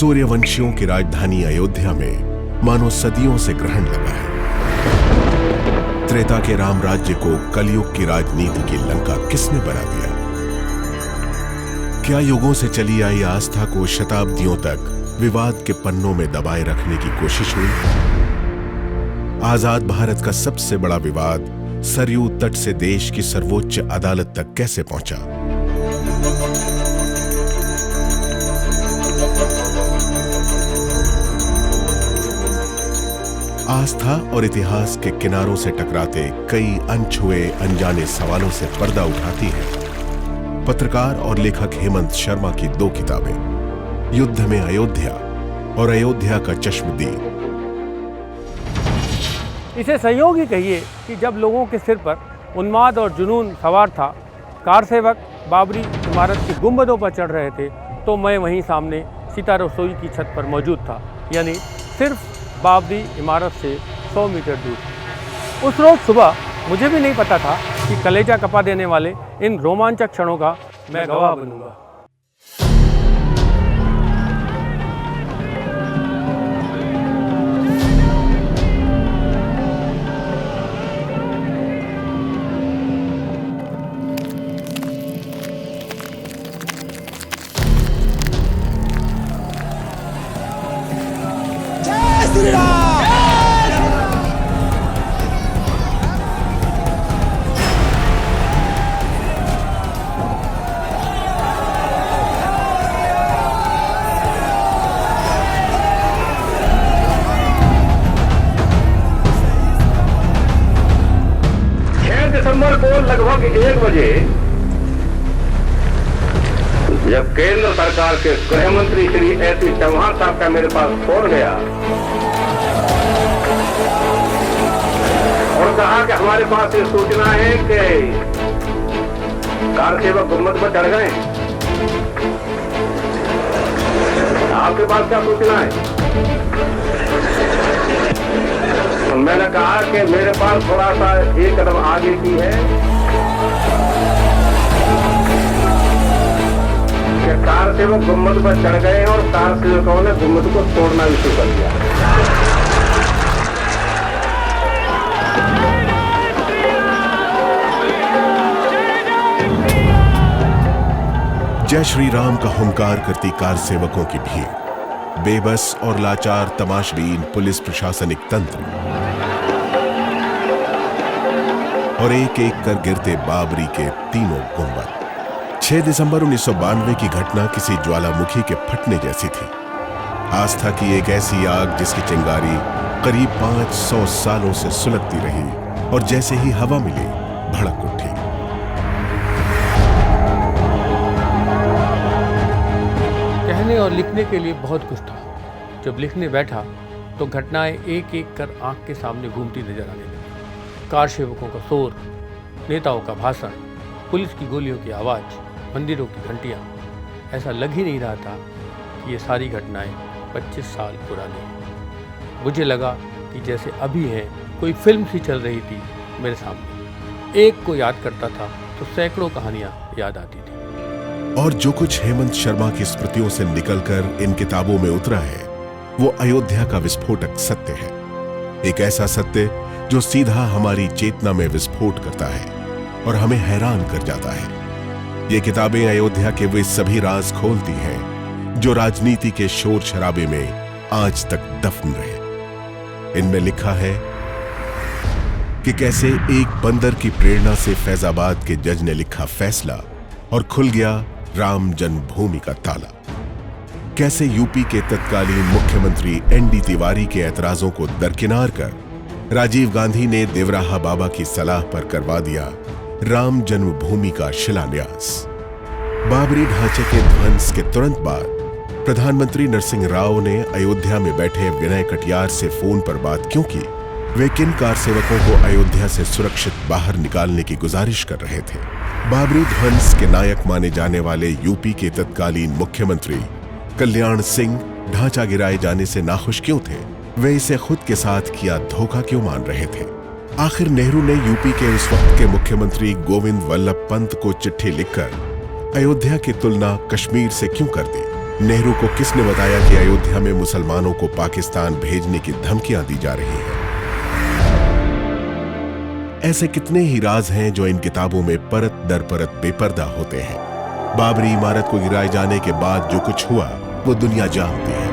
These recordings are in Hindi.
सूर्यवंशियों की राजधानी अयोध्या में मानो सदियों से ग्रहण लगा है। त्रेता के राम राज्य को कलयुग की राजनीति की लंका किसने बना दिया? क्या युगों से चली आई आस्था को शताब्दियों तक विवाद के पन्नों में दबाए रखने की कोशिश हुई? आजाद भारत का सबसे बड़ा विवाद सरयू तट से देश की सर्वोच्च अदालत तक कैसे पहुंचा? आस्था और इतिहास के किनारों से टकराते कई अनछुए अनजाने सवालों से पर्दा उठाती है पत्रकार और लेखक हेमंत शर्मा की 2 किताबें, युद्ध में अयोध्या और अयोध्या का चश्मदीद। इसे संयोग ही कहिए कि जब लोगों के सिर पर उन्माद और जुनून सवार था, कारसेवक बाबरी इमारत की गुंबदों पर चढ़ रहे थे, तो मैं वहीं सामने सीता रसोई की छत पर मौजूद था, यानी सिर्फ बाबरी इमारत से 100 मीटर दूर। उस रोज़ सुबह मुझे भी नहीं पता था कि कलेजा कपा देने वाले इन रोमांचक क्षणों का मैं गवाह बनूंगा। दिसंबर को लगभग 1 बजे जब केंद्र सरकार के गृह मंत्री श्री एस चौहान साहब का मेरे पास फोन गया और कहा कि हमारे पास ये सूचना है कि कारसेवक गुंबद पर चढ़ गए। आपके पास क्या सूचना है? तो मैंने कहा कि मेरे पास थोड़ा सा 1 कदम आगे की है कि कारसेवक गुंबद पर चढ़ गए और कारसेवकों ने गुंबद को तोड़ना भी शुरू कर दिया। जय श्री राम का हुंकार करती कारसेवकों की भीड़, बेबस और लाचार तमाशबीन पुलिस प्रशासनिक तंत्र और एक एक कर गिरते बाबरी के तीनों गुंबद। 6 दिसंबर 1992 की घटना किसी ज्वालामुखी के फटने जैसी थी। आस्था की एक ऐसी आग जिसकी चिंगारी करीब 500 सालों से सुलगती रही और जैसे ही हवा मिली भड़क उठी। कहने और लिखने के लिए बहुत कुछ था। जब लिखने बैठा तो घटनाएं एक एक कर आंख के सामने घूमती नजर आने लगी। कारसेवकों का शोर, नेताओं का भाषण, पुलिस की गोलियों की आवाज़, मंदिरों की घंटियां। ऐसा लग ही नहीं रहा था कि ये सारी घटनाएं 25 साल पुरानी हैं। मुझे लगा कि जैसे अभी है कोई फिल्म सी चल रही थी मेरे सामने। एक को याद करता था तो सैकड़ों कहानियां याद आती थी। और जो कुछ हेमंत शर्मा की स्मृतियों से निकलकर इन किताबों में उतरा है वो अयोध्या का विस्फोटक सत्य है। एक ऐसा सत्य जो सीधा हमारी चेतना में विस्फोट करता है और हमें हैरान कर जाता है। ये किताबें अयोध्या के वे सभी राज खोलती हैं जो राजनीति के शोर शराबे में आज तक दफन रहे। इनमें लिखा है कि कैसे एक बंदर की प्रेरणा से फैजाबाद के जज ने लिखा फैसला और खुल गया राम जन्मभूमि का ताला। कैसे यूपी के तत्कालीन मुख्यमंत्री एनडी तिवारी के ऐतराजों को दरकिनार कर राजीव गांधी ने देवराहा बाबा की सलाह पर करवा दिया राम जन्मभूमि का शिलान्यास। बाबरी ढांचे के ध्वंस के तुरंत बाद प्रधानमंत्री नरसिंह राव ने अयोध्या में बैठे विनय कटियार से फोन पर बात क्यों की? वे किन कारसेवकों को अयोध्या से सुरक्षित बाहर निकालने की गुजारिश कर रहे थे? बाबरी ध्वंस के नायक माने जाने वाले यूपी के तत्कालीन मुख्यमंत्री कल्याण सिंह ढांचा गिराए जाने से नाखुश क्यों थे? वे इसे खुद के साथ किया धोखा क्यों मान रहे थे? आखिर नेहरू ने यूपी के उस वक्त के मुख्यमंत्री गोविंद वल्लभ पंत को चिट्ठी लिखकर अयोध्या की तुलना कश्मीर से क्यों कर दी? नेहरू को किसने बताया कि अयोध्या में मुसलमानों को पाकिस्तान भेजने की धमकियां दी जा रही हैं? ऐसे कितने ही राज हैं जो इन किताबों में परत दर परत बेपर्दा होते हैं। बाबरी इमारत को गिराए जाने के बाद जो कुछ हुआ वो दुनिया जानती है।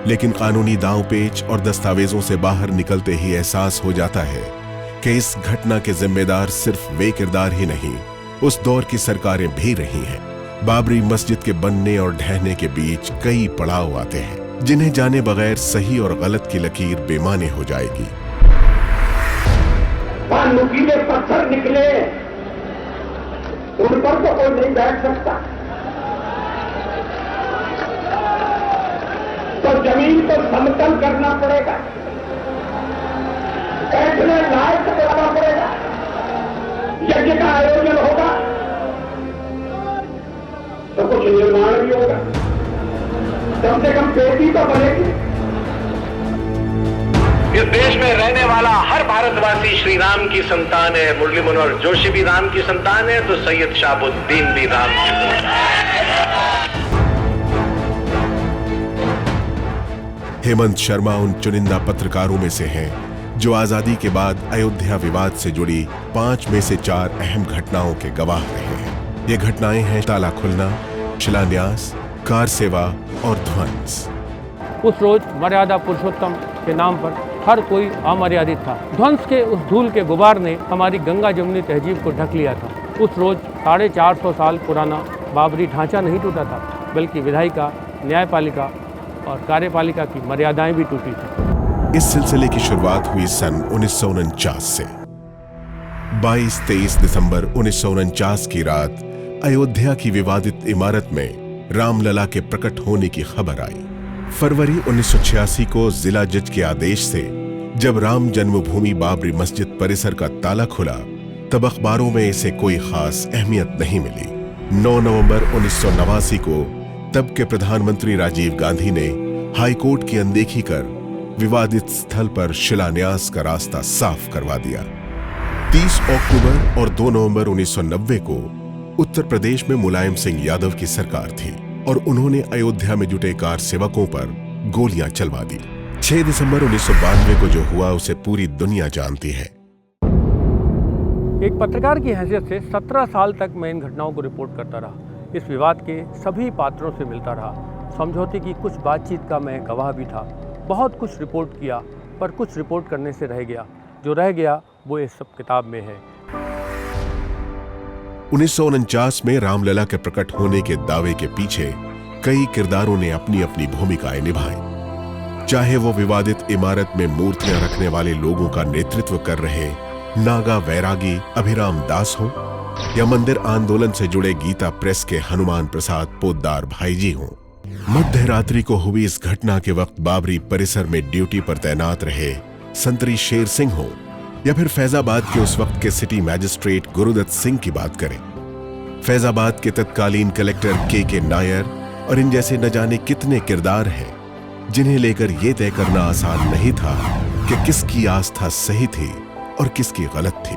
लेकिन कानूनी दांव-पेच और दस्तावेजों से बाहर निकलते ही एहसास हो जाता है कि इस घटना के जिम्मेदार सिर्फ वे किरदार ही नहीं, उस दौर की सरकारें भी रही हैं। बाबरी मस्जिद के बनने और ढहने के बीच कई पड़ाव आते हैं, जिन्हें जाने बगैर सही और गलत की लकीर बेमाने हो जाएगी। नुकीले पत्थर निकले, उन पर तो कोई नहीं बैठ सकता, तो जमीन को समतल करना पड़ेगा, बैठने लायक बनाना पड़ेगा, यज्ञ का आयोजन होगा तो कुछ निर्माण भी होगा, कम से कम बेटी तो बनेगी। इस देश में रहने वाला हर भारतवासी श्री राम की संतान है। मुरली मनोहर जोशी भी राम की संतान है, तो सैयद शाहबुद्दीन भी राम की संतान है। हेमंत शर्मा उन चुनिंदा पत्रकारों में से हैं जो आजादी के बाद अयोध्या विवाद से जुड़ी 5 में से 4 अहम घटनाओं के गवाह रहे हैं। ये घटनाएं हैं ताला खुलना, शिलान्यास, कार सेवा और ध्वंस। उस रोज मर्यादा पुरुषोत्तम के नाम पर हर कोई अमर्यादित था। ध्वंस के उस धूल के गुबार ने हमारी गंगा जमुनी तहजीब को ढक लिया था। उस रोज 450 साल पुराना बाबरी ढांचा नहीं टूटा था, बल्कि विधायिका, न्यायपालिका और कार्यपालिका की मर्यादाएं भी टूटी थी। इस सिलसिले की शुरुआत हुई सन 1949 से। 22-23 दिसंबर 1949 की रात अयोध्या की विवादित इमारत में रामलला के प्रकट होने की खबर आई। फरवरी 1986 को जिला जज के आदेश से जब राम जन्मभूमि बाबरी मस्जिद परिसर का ताला खुला, तब अखबारों में इसे कोई खास अहमियत नहीं मिली। 9 नवंबर 1989 को तब के प्रधानमंत्री राजीव गांधी ने हाईकोर्ट की अनदेखी कर विवादित स्थल पर शिलान्यास का रास्ता साफ करवा दिया। 30 अक्टूबर और 2 नवंबर 1990 को उत्तर प्रदेश में मुलायम सिंह यादव की सरकार थी और उन्होंने अयोध्या में जुटे कार सेवकों पर गोलियां चलवा दी। 6 दिसंबर 1992 को जो हुआ उसे पूरी दुनिया जानती है। एक पत्रकार की हैसियत से 17 साल तक मैं इन घटनाओं को रिपोर्ट करता रहा। इस विवाद के सभी पात्रों से मिलता रहा। समझौते की कुछ बातचीत का मैं गवाह भी था। बहुत कुछ रिपोर्ट किया, पर कुछ रिपोर्ट करने से रह गया। जो रह गया वो इस सब किताब में है। 1949 में रामलला के प्रकट होने के दावे के पीछे कई किरदारों ने अपनी अपनी भूमिकाएं निभाई। चाहे वो विवादित इमारत में मूर्तियां रखने वाले लोगों का नेतृत्व कर रहे नागा वैरागी अभिराम दास हो, या मंदिर आंदोलन से जुड़े गीता प्रेस के हनुमान प्रसाद पोद्दार भाईजी हों। मध्य रात्रि को हुई इस घटना के वक्त बाबरी परिसर में ड्यूटी पर तैनात रहे संतरी शेर सिंह हो, या फिर फैजाबाद के उस वक्त के सिटी मैजिस्ट्रेट गुरुदत्त सिंह की बात करें। फैजाबाद के तत्कालीन कलेक्टर के नायर और इन जैसे न जाने कितने किरदार हैं जिन्हें लेकर यह तय करना आसान नहीं था कि किसकी आस्था सही थी और किसकी गलत थी।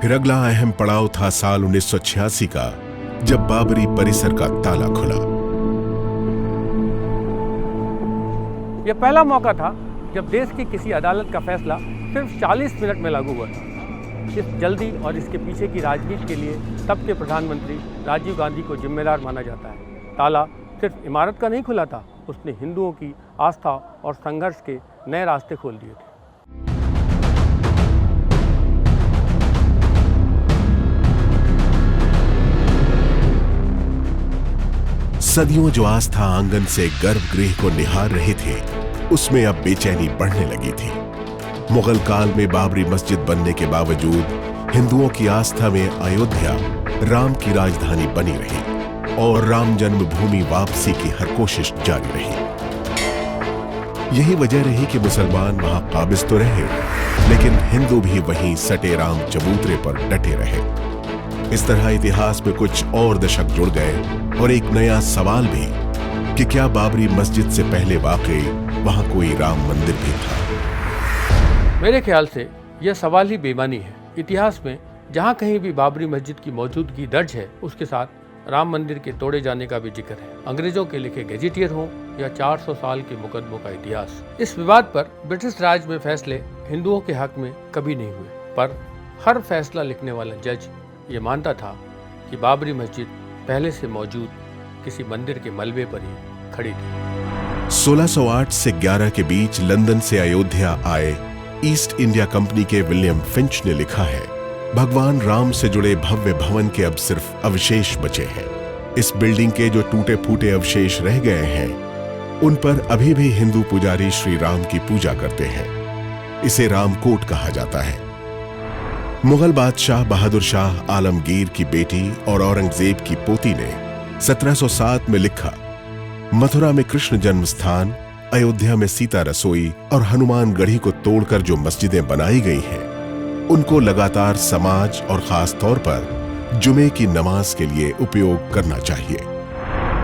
फिर अगला अहम पड़ाव था साल 1986 का, जब बाबरी परिसर का ताला खुला। यह पहला मौका था जब देश की किसी अदालत का फैसला सिर्फ 40 मिनट में लागू हुआ था। इस जल्दी और इसके पीछे की राजनीति के लिए तब के प्रधानमंत्री राजीव गांधी को जिम्मेदार माना जाता है। ताला सिर्फ इमारत का नहीं खुला था, उसने हिंदुओं की आस्था और संघर्ष के नए रास्ते खोल दिए थे। सदियों जो आस्था आंगन से गर्भगृह को निहार रही थी, उसमें अब बेचैनी बढ़ने लगी थी। मुगल काल में बाबरी मस्जिद बनने के बावजूद हिंदुओं की आस्था में अयोध्या राम की राजधानी बनी रही और राम जन्मभूमि वापसी की हर कोशिश जारी रही। यही वजह रही कि मुसलमान वहां काबिज तो रहे, लेकिन हिंदू भी वहीं सटे राम चबूतरे पर डटे रहे। इस तरह इतिहास में कुछ और दशक जुड़ गए और एक नया सवाल भी कि क्या बाबरी मस्जिद से पहले वाकई वहां कोई राम मंदिर भी था। मेरे ख्याल से यह सवाल ही बेमानी है। इतिहास में जहाँ कहीं भी बाबरी मस्जिद की मौजूदगी दर्ज है, उसके साथ राम मंदिर के तोड़े जाने का भी जिक्र है। अंग्रेजों के लिखे गेजेटियर हो या 400 साल के मुकदमों का इतिहास, इस विवाद पर ब्रिटिश राज में फैसले हिंदुओं के हक में कभी नहीं हुए, पर हर फैसला लिखने वाला जज ये मानता था कि बाबरी मस्जिद पहले से मौजूद किसी मंदिर के मलबे पर ही खड़ी थी। 1608 से 11 के बीच लंदन से अयोध्या आए ईस्ट इंडिया कंपनी के विलियम फिंच ने लिखा है, भगवान राम से जुड़े भव्य भवन के अब सिर्फ अवशेष बचे हैं। इस बिल्डिंग के जो टूटे फूटे अवशेष रह गए हैं, उन पर अभी भी हिंदू पुजारी श्री राम की पूजा करते हैं। इसे रामकोट कहा जाता है। मुगल बादशाह बहादुर शाह आलमगीर की बेटी और औरंगजेब की पोती ने 1707 में लिखा, मथुरा में कृष्ण जन्म स्थान, अयोध्या में सीता रसोई और हनुमान गढ़ी को तोड़कर जो मस्जिदें बनाई गई हैं, उनको लगातार समाज और खास तौर पर जुमे की नमाज के लिए उपयोग करना चाहिए।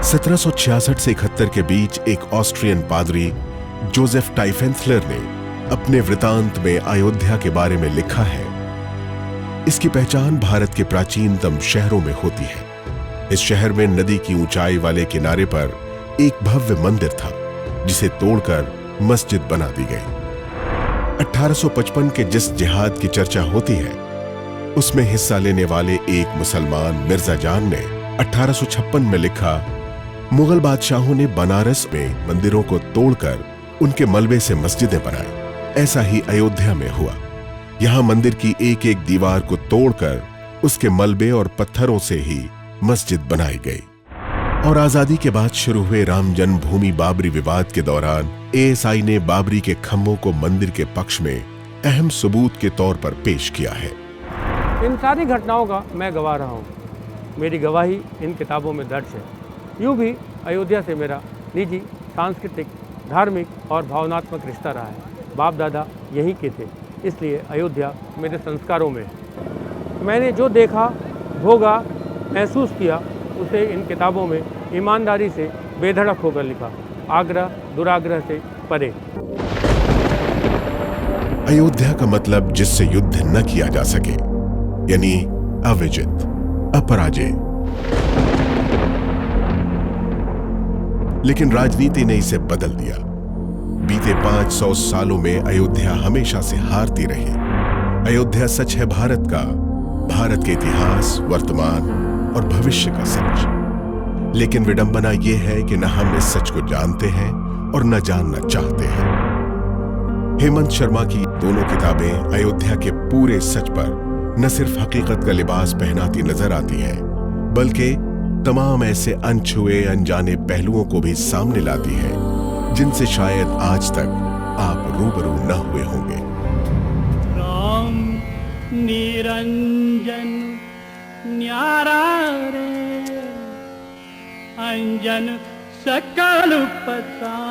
1766 से 71 के बीच एक ऑस्ट्रियन पादरी जोसेफ टाइफेंथलर ने अपने वृतांत में अयोध्या के बारे में लिखा है, इसकी पहचान भारत के प्राचीनतम शहरों में होती है। इस शहर में नदी की ऊंचाई वाले किनारे पर एक भव्य मंदिर था, जिसे तोड़कर मस्जिद बना दी गई। 1855 के जिस जिहाद की चर्चा होती है, उसमें हिस्सा लेने वाले एक मुसलमान मिर्जा जान ने 1856 में लिखा, मुगल बादशाहों ने बनारस में मंदिरों को तोड़कर उनके मलबे से मस्जिदें बनाई। ऐसा ही अयोध्या में हुआ। यहां मंदिर की एक एक दीवार को तोड़कर उसके मलबे और पत्थरों से ही मस्जिद बनाई गई। और आजादी के बाद शुरू हुए राम जन्मभूमि बाबरी विवाद के दौरान एएसआई ने बाबरी के खम्भों को मंदिर के पक्ष में अहम सबूत के तौर पर पेश किया है। इन सारी घटनाओं का मैं गवाह रहा हूँ। मेरी गवाही इन किताबों में दर्ज है। यूँ भी अयोध्या से मेरा निजी, सांस्कृतिक, धार्मिक और भावनात्मक रिश्ता रहा है। बाप दादा यहीं के थे, इसलिए अयोध्या मेरे संस्कारों में है। मैंने जो देखा, भोगा, महसूस किया, उसे इन किताबों में ईमानदारी से बेधड़क होकर लिखा, आग्रह दुराग्रह से परे। अयोध्या का मतलब जिससे युद्ध न किया जा सके, यानी अविजित, अपराजय। लेकिन राजनीति ने इसे बदल दिया। बीते 500 सालों में अयोध्या हमेशा से हारती रही। अयोध्या सच है भारत का, भारत के इतिहास, वर्तमान और भविष्य का सच। लेकिन विडंबना यह है कि न हम इस सच को जानते हैं और न जानना चाहते हैं। हेमंत शर्मा की दोनों किताबें अयोध्या के पूरे सच पर न सिर्फ हकीकत का लिबास पहनाती नजर आती हैं, बल्कि तमाम ऐसे अनछुए अनजाने पहलुओं को भी सामने लाती हैं, जिनसे शायद आज तक आप रूबरू न हुए होंगे। राम निरंजन न्यारा रे, अंजन सकल उपसा।